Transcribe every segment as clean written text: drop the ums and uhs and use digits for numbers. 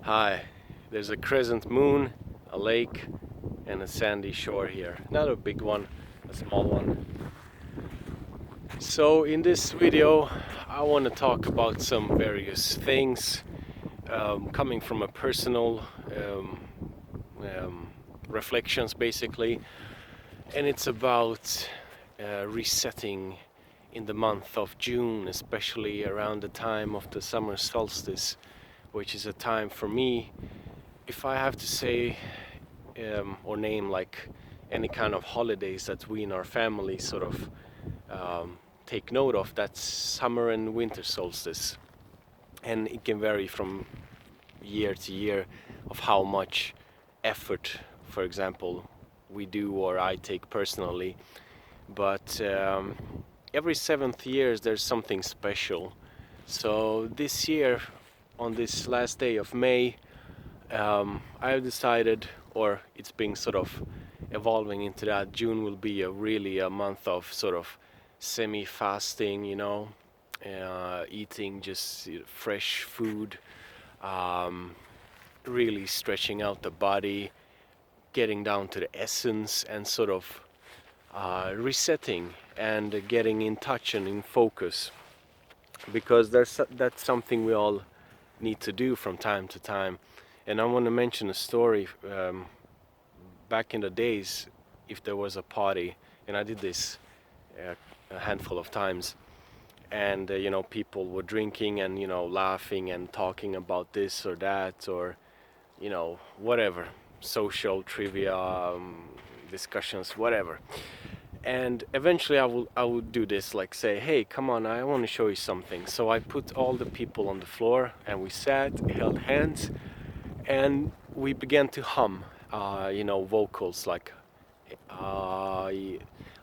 Hi, there's a crescent moon, a lake, and a sandy shore here. Not a big one, a small one. So, in this video, I want to talk about some various things coming from a personal um, um, reflections basically, and it's about resetting in the month of June, especially around the time of the summer solstice, which is a time for me, if I have to say or name like any kind of holidays that we in our family sort of take note of, that's summer and winter solstice. And it can vary from year to year of how much effort, for example, we do or I take personally. But every 7th year there's something special. So this year, on this last day of May, I've decided, or it's been sort of evolving into that, June will be a month of sort of semi-fasting, eating just fresh food, um, really stretching out the body, getting down to the essence, and sort of resetting and getting in touch and in focus, because that's something we all need to do from time to time. And I want to mention a story. Back in the days, if there was a party, and I did this a handful of times, and people were drinking and laughing and talking about this or that, or whatever, social trivia, discussions, whatever. And eventually I would do this, like say, hey, come on, I want to show you something. So I put all the people on the floor and we sat, held hands, and we began to hum, vocals uh,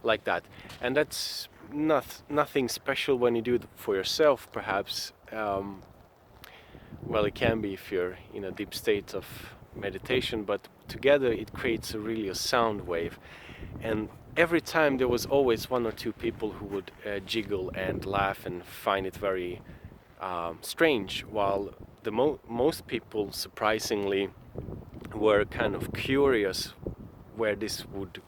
like that. And that's nothing special when you do it for yourself, perhaps. Well, it can be if you're in a deep state of meditation, but together it creates a sound wave. And every time there was always one or two people who would jiggle and laugh and find it very strange, while the most people, surprisingly, were kind of curious where this would,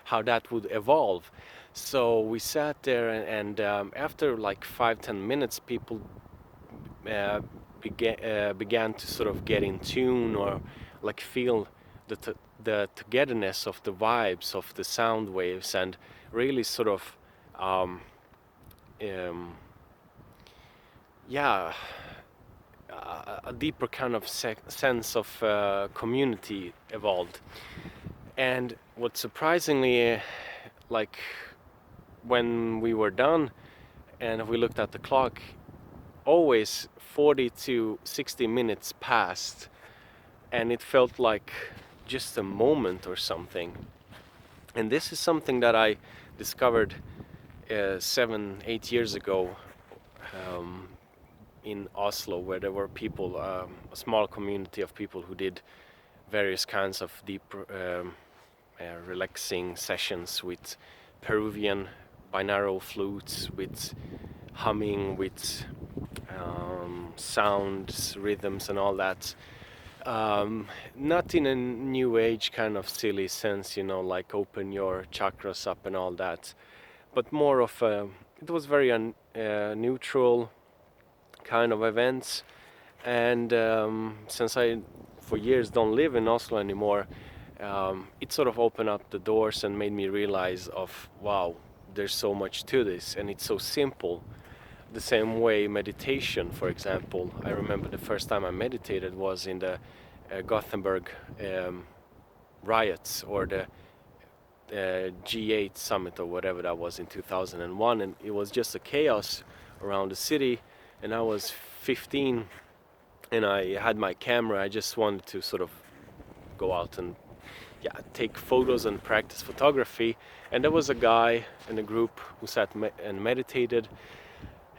how that would evolve. So we sat there, and after like 5-10 minutes, people began to sort of get in tune, or like feel the togetherness of the vibes of the sound waves, and really sort of um, um, yeah, a deeper kind of sense of community evolved. And what surprisingly, like when we were done and we looked at the clock, always 40 to 60 minutes passed, and it felt like just a moment or something. And this is something that I discovered 7-8 years ago, um, in Oslo, where there were people, a small community of people who did various kinds of deep relaxing sessions with Peruvian binaural flutes, with humming, with sounds, rhythms, and all that. Not in a new age kind of silly sense, like open your chakras up and all that, but more of a, it was very neutral kind of events. And since I, for years, don't live in Oslo anymore, it sort of opened up the doors and made me realize of, wow, there's so much to this, and it's so simple. The same way meditation, for example, I remember the first time I meditated was in the Gothenburg riots, or the G8 summit, or whatever that was, in 2001, and it was just a chaos around the city. And I was 15, and I had my camera. I just wanted to sort of go out and take photos and practice photography. And there was a guy in a group who sat and meditated,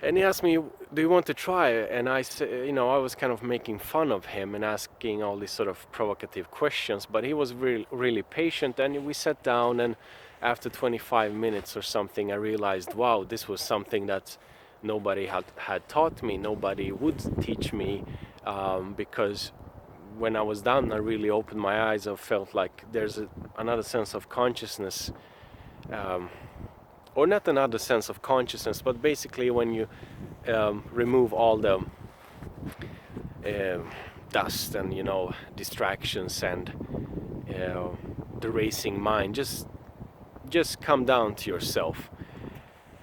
and he asked me, do you want to try? And I said, I was kind of making fun of him and asking all these sort of provocative questions, but he was really patient. And we sat down, and after 25 minutes or something, I realized, wow, this was something that nobody had taught me, nobody would teach me, because when I was down, I really opened my eyes. I felt like there's another sense of consciousness, or not another sense of consciousness, but basically when you remove all the dust and distractions and the racing mind, just come down to yourself.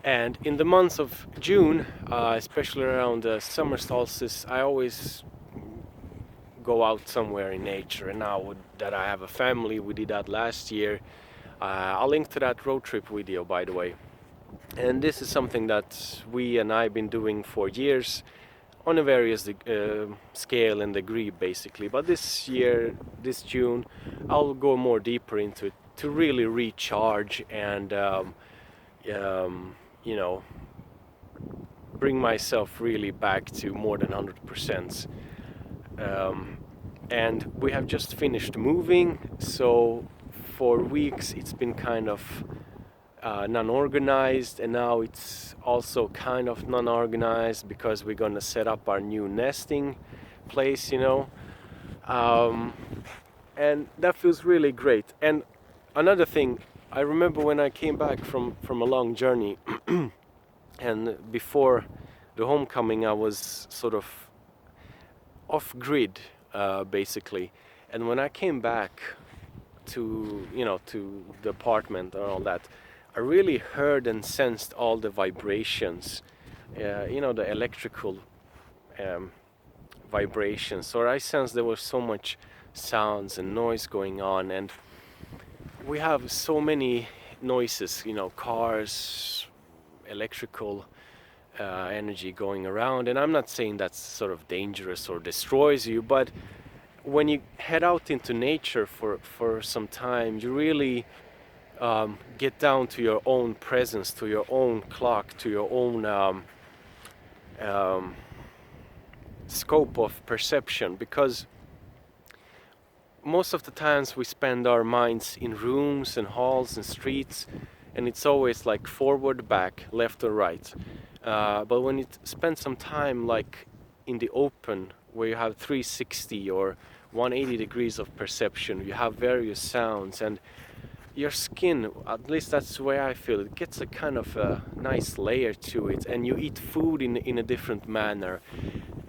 And in the months of June, especially around the summer solstice, I always go out somewhere in nature. And now that I have a family, we did that last year. I'll link to that road trip video, by the way. And this is something that we and I've been doing for years on a various scale and degree, basically. But this year, this June, I'll go more deeper into it to really recharge and bring myself really back to more than 100%. And we have just finished moving, so for weeks it's been kind of non-organized, and now it's also kind of non-organized because we're gonna set up our new nesting place, and that feels really great. And another thing, I remember when I came back from a long journey and before the homecoming I was sort of off grid, basically, and when I came back to the apartment and all that, I really heard and sensed all the vibrations, the electrical vibrations, or I sensed there was so much sounds and noise going on. And we have so many noises, cars, electrical energy going around, and I'm not saying that's sort of dangerous or destroys you, but when you head out into nature for some time, you really get down to your own presence, to your own clock, to your own scope of perception, because most of the times we spend our minds in rooms and halls and streets, and it's always like forward, back, left or right. But when you spend some time like in the open, where you have 360 or 180 degrees of perception, you have various sounds, and your skin, at least that's the way I feel, it gets a kind of a nice layer to it, and you eat food in a different manner.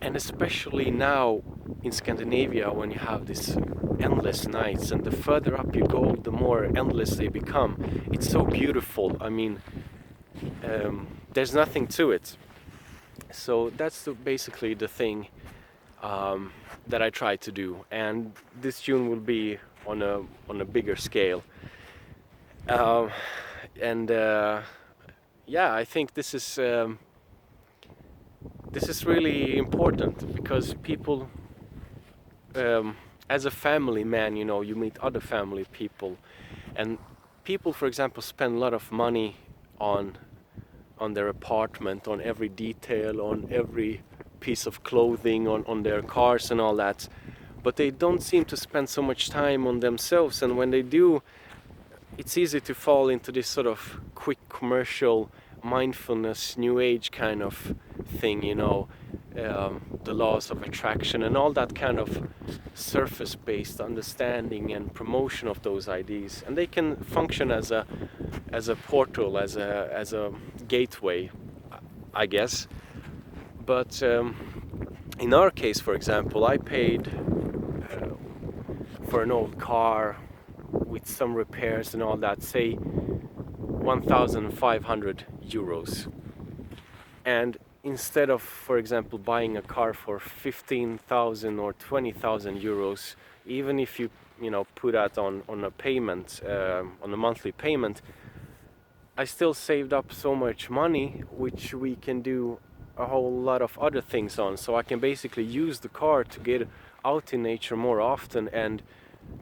And especially now in Scandinavia, when you have these endless nights, and the further up you go, the more endless they become. It's so beautiful. I mean, there's nothing to it. So that's basically the thing that I try to do, and this June will be on a bigger scale. I think this is really important, because people, as a family man, you meet other family people, and people, for example, spend a lot of money on their apartment, on every detail, on every piece of clothing, on their cars and all that, but they don't seem to spend so much time on themselves. And when they do, it's easy to fall into this sort of quick commercial mindfulness, new age kind of thing, the laws of attraction and all that kind of surface-based understanding and promotion of those ideas, and they can function as a portal, as a gateway, I guess. But in our case, for example, I paid for an old car with some repairs and all that, say 1,500 euros. And instead of, for example, buying a car for 15,000 or 20,000 euros, even if you put that on a payment, on a monthly payment, I still saved up so much money, which we can do a whole lot of other things on. So I can basically use the car to get out in nature more often, and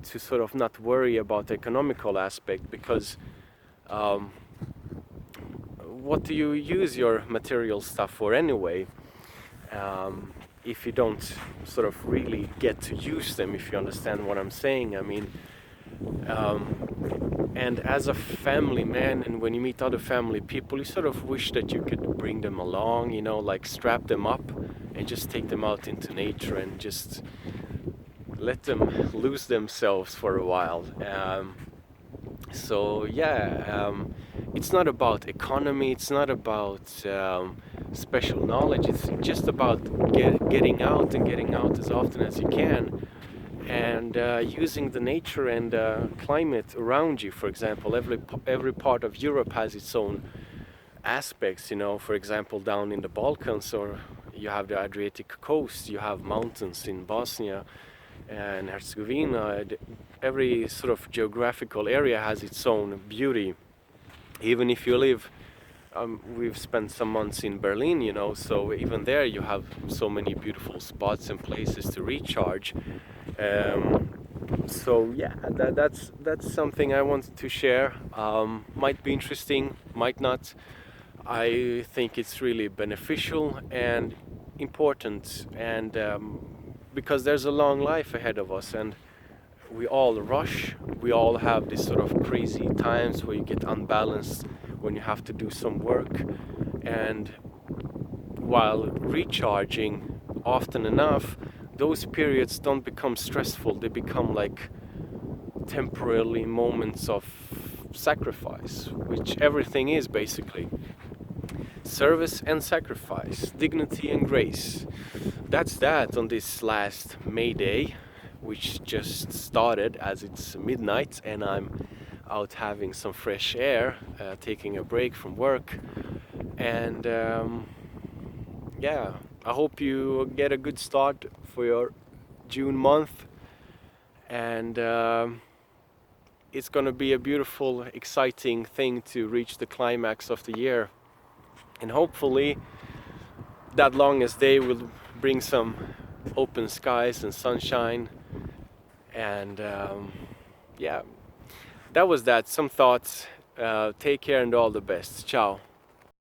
to sort of not worry about the economical aspect, because what do you use your material stuff for anyway, if you don't sort of really get to use them, if you understand what I'm saying? I mean, And as a family man, and when you meet other family people, you sort of wish that you could bring them along, you know, like strap them up and just take them out into nature and just let them lose themselves for a while. So yeah, it's not about economy, it's not about special knowledge, it's just about getting out and getting out as often as you can, and using the nature and climate around you. For example, every part of Europe has its own aspects, you know. For example, down in the Balkans, or you have the Adriatic coast, you have mountains in Bosnia and Herzegovina. Every sort of geographical area has its own beauty. Even if you live, we've spent some months in Berlin, you know, so even there you have so many beautiful spots and places to recharge. So yeah, that's something I wanted to share. Might be interesting, might not. I think it's really beneficial and important, and because there's a long life ahead of us, and we all rush. We all have these sort of crazy times where you get unbalanced when you have to do some work, and while recharging often enough, those periods don't become stressful. They become like temporarily moments of sacrifice, which everything is basically. Service and sacrifice, dignity and grace. That's that on this last May Day, which just started as it's midnight and I'm out having some fresh air, taking a break from work. And yeah, I hope you get a good start for your June month. And it's gonna be a beautiful, exciting thing to reach the climax of the year. And hopefully that longest day will bring some open skies and sunshine. And yeah, that was that. Some thoughts. Take care and all the best. Ciao.